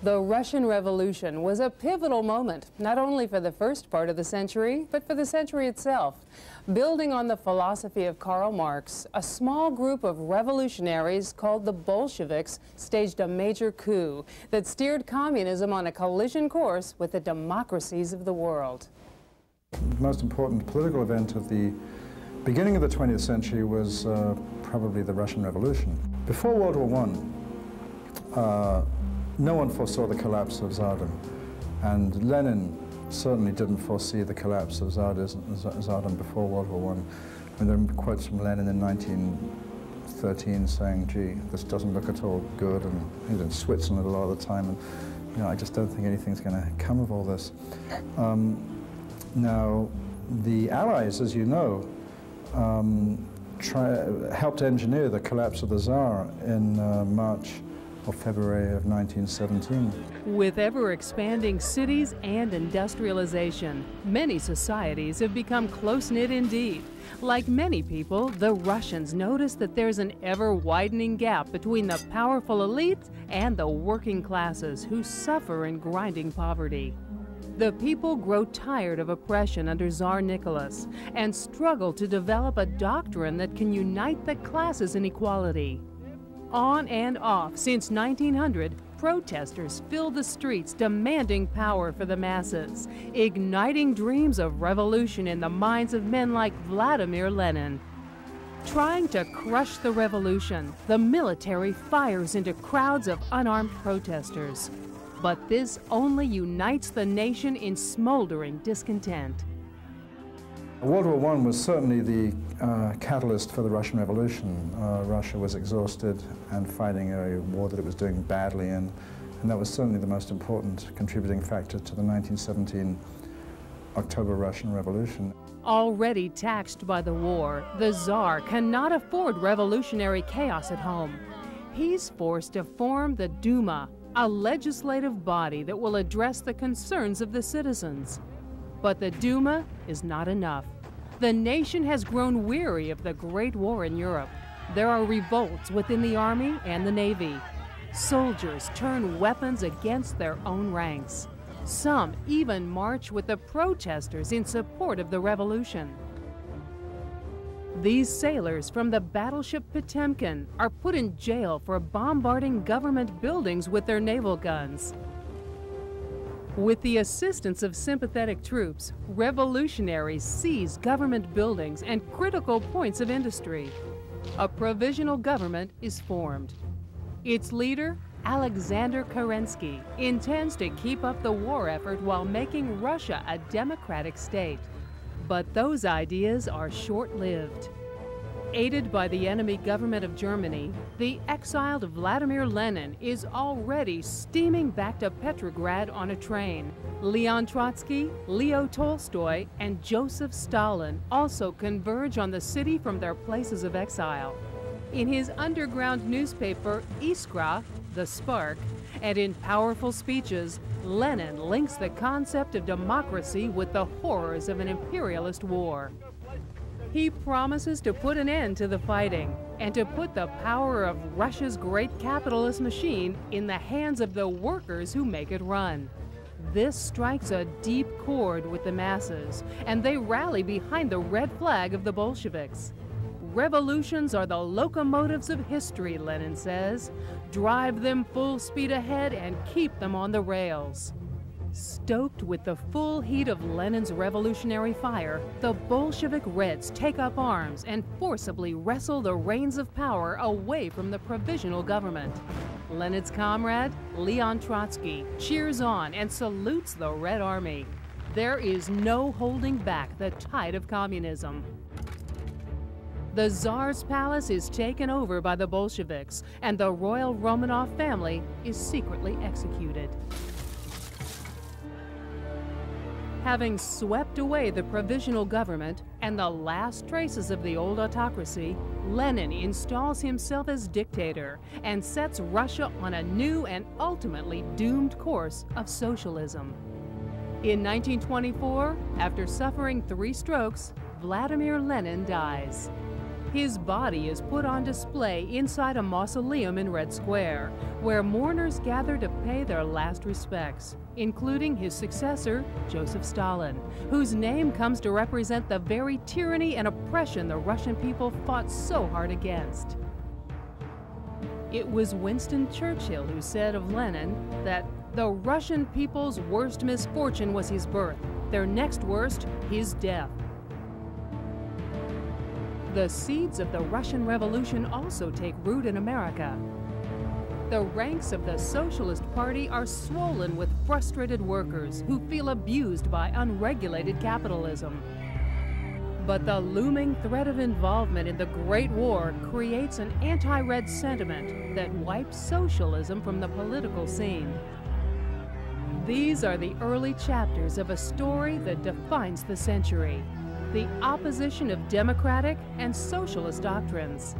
The Russian Revolution was a pivotal moment, not only for the first part of the century, but for the century itself. Building on the philosophy of Karl Marx, a small group of revolutionaries called the Bolsheviks staged a major coup that steered communism on a collision course with the democracies of the world. The most important political event of the beginning of the 20th century was probably the Russian Revolution. Before World War I, no one foresaw the collapse of Tsardom, and Lenin certainly didn't foresee the collapse of Tsardom before World War I. I mean, there are quotes from Lenin in 1913 saying, gee, this doesn't look at all good, and he was in Switzerland a lot of the time, and you know, I just don't think anything's going to come of all this. Now, the Allies, as you know, helped engineer the collapse of the Tsar in March or February of 1917. With ever-expanding cities and industrialization, many societies have become close-knit indeed. Like many people, the Russians notice that there's an ever-widening gap between the powerful elites and the working classes who suffer in grinding poverty. The people grow tired of oppression under Czar Nicolas and struggle to develop a doctrine that can unite the classes in equality. On and off since 1900, protesters filled the streets demanding power for the masses, igniting dreams of revolution in the minds of men like Vladimir Lenin. Trying to crush the revolution, the military fires into crowds of unarmed protesters. But this only unites the nation in smoldering discontent. World War I was certainly the catalyst for the Russian Revolution. Russia was exhausted and fighting a war that it was doing badly in, and that was certainly the most important contributing factor to the 1917 October Russian Revolution. Already taxed by the war, the Tsar cannot afford revolutionary chaos at home. He's forced to form the Duma, a legislative body that will address the concerns of the citizens. But the Duma is not enough. The nation has grown weary of the Great War in Europe. There are revolts within the Army and the Navy. Soldiers turn weapons against their own ranks. Some even march with the protesters in support of the revolution. These sailors from the battleship Potemkin are put in jail for bombarding government buildings with their naval guns. With the assistance of sympathetic troops, revolutionaries seize government buildings and critical points of industry. A provisional government is formed. Its leader, Alexander Kerensky, intends to keep up the war effort while making Russia a democratic state. But those ideas are short-lived. Aided by the enemy government of Germany, the exiled Vladimir Lenin is already steaming back to Petrograd on a train. Leon Trotsky, Leo Tolstoy, and Joseph Stalin also converge on the city from their places of exile. In his underground newspaper, Iskra, The Spark, and in powerful speeches, Lenin links the concept of democracy with the horrors of an imperialist war. He promises to put an end to the fighting and to put the power of Russia's great capitalist machine in the hands of the workers who make it run. This strikes a deep chord with the masses, and they rally behind the red flag of the Bolsheviks. Revolutions are the locomotives of history, Lenin says. Drive them full speed ahead and keep them on the rails. Stoked with the full heat of Lenin's revolutionary fire, the Bolshevik Reds take up arms and forcibly wrestle the reins of power away from the provisional government. Lenin's comrade, Leon Trotsky, cheers on and salutes the Red Army. There is no holding back the tide of communism. The Tsar's palace is taken over by the Bolsheviks, and the royal Romanov family is secretly executed. Having swept away the provisional government and the last traces of the old autocracy, Lenin installs himself as dictator and sets Russia on a new and ultimately doomed course of socialism. In 1924, after suffering 3 strokes, Vladimir Lenin dies. His body is put on display inside a mausoleum in Red Square, where mourners gather to pay their last respects, including his successor, Joseph Stalin, whose name comes to represent the very tyranny and oppression the Russian people fought so hard against. It was Winston Churchill who said of Lennon that the Russian people's worst misfortune was his birth, their next worst, his death. The seeds of the Russian Revolution also take root in America. The ranks of the Socialist Party are swollen with frustrated workers who feel abused by unregulated capitalism. But the looming threat of involvement in the Great War creates an anti-red sentiment that wipes socialism from the political scene. These are the early chapters of a story that defines the century: the opposition of democratic and socialist doctrines.